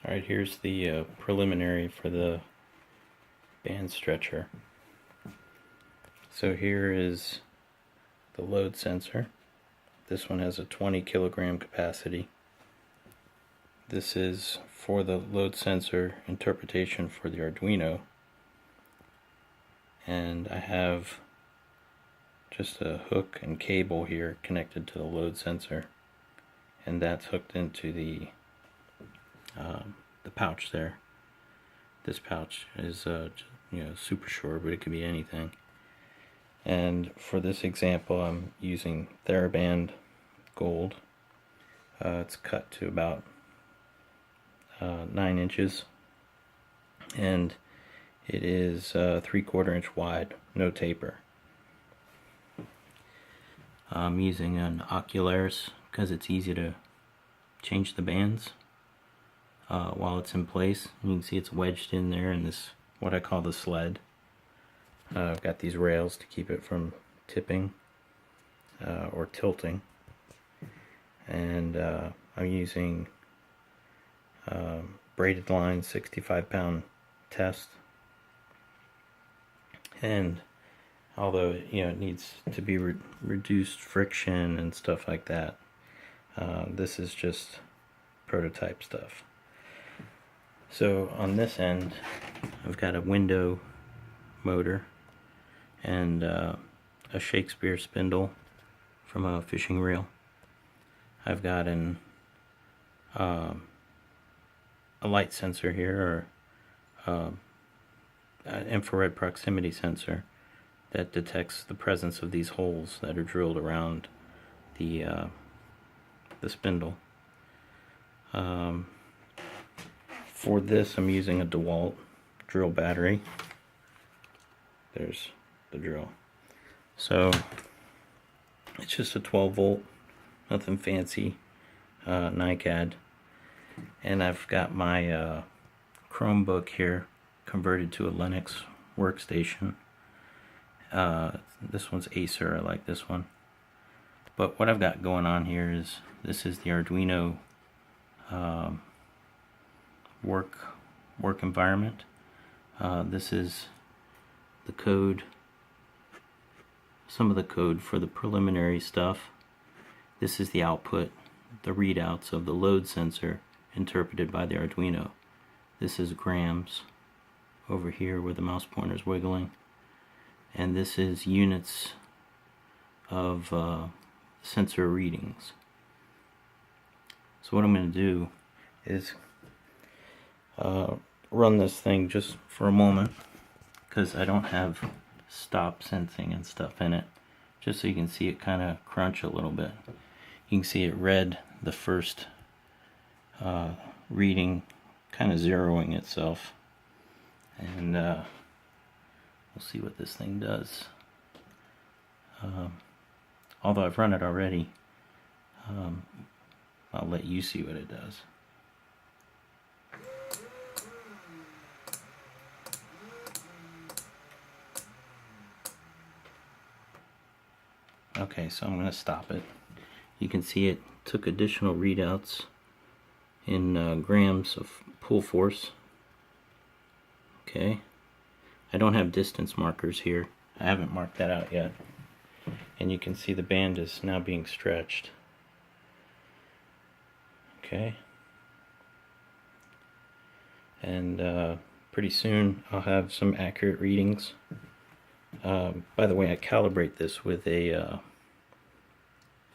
Alright, here's the preliminary for the band stretcher. So here is the load sensor. This one has a 20 kilogram capacity. This is for the load sensor interpretation for the Arduino. And I have just a hook and cable here connected to the load sensor. And that's hooked into the pouch there. This pouch is super short, but it could be anything. And for this example, I'm using TheraBand gold. It's cut to about 9 inches, and it is 3/4 inch wide, no taper. I'm using an Ocularis because it's easy to change the bands while it's in place. You can see it's wedged in there in this, what I call the sled. I've got these rails to keep it from tipping or tilting, and I'm using braided line 65-pound test. And although it needs to be reduced friction and stuff like that, this is just prototype stuff. So on this end, I've got a window motor and a Shakespeare spindle from a fishing reel. I've got a light sensor here, or an infrared proximity sensor that detects the presence of these holes that are drilled around the spindle. For this, I'm using a DeWalt drill battery. There's the drill. So it's just a 12 volt, nothing fancy, NiCad. And I've got my Chromebook here converted to a Linux workstation. This one's Acer, I like this one. But what I've got going on here is, this is the Arduino work environment. This is the code, some of the code for the preliminary stuff. This is the output, the readouts of the load sensor interpreted by the Arduino. This is grams over here where the mouse pointer is wiggling, and this is units of sensor readings. So what I'm going to do is run this thing just for a moment, because I don't have stop sensing and stuff in it, just so you can see it kind of crunch a little bit. You can see it read the first reading, kind of zeroing itself, and we'll see what this thing does. Although I've run it already, I'll let you see what it does. Okay, so I'm going to stop it. You can see it took additional readouts in grams of pull force. Okay, I don't have distance markers here. I haven't marked that out yet. And you can see the band is now being stretched. Okay, and pretty soon I'll have some accurate readings. By the way, I calibrate this with a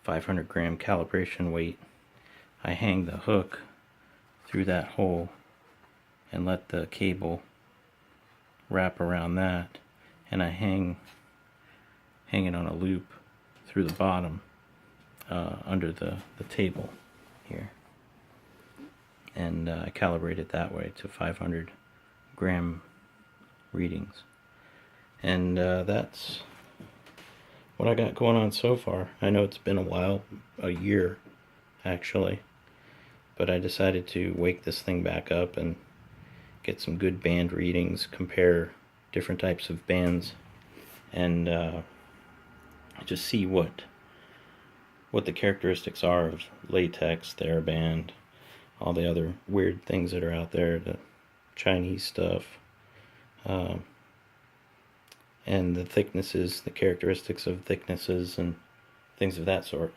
500 gram calibration weight. I hang the hook through that hole and let the cable wrap around that, and I hang it on a loop through the bottom under the table here, and I calibrate it that way to 500 gram readings. And that's what I got going on so far. I know it's been a while, a year actually, but I decided to wake this thing back up and get some good band readings, compare different types of bands, and just see what the characteristics are of latex, TheraBand, all the other weird things that are out there, the Chinese stuff, and the thicknesses, the characteristics of thicknesses and things of that sort.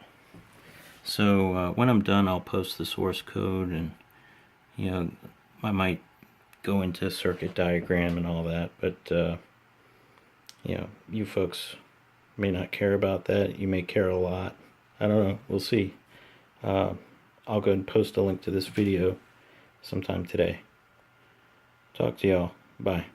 So when I'm done, I'll post the source code, and I might go into circuit diagram and all that, but you folks may not care about that. You may care a lot. I don't know. We'll see. I'll go ahead and post a link to this video sometime today. Talk to y'all. Bye.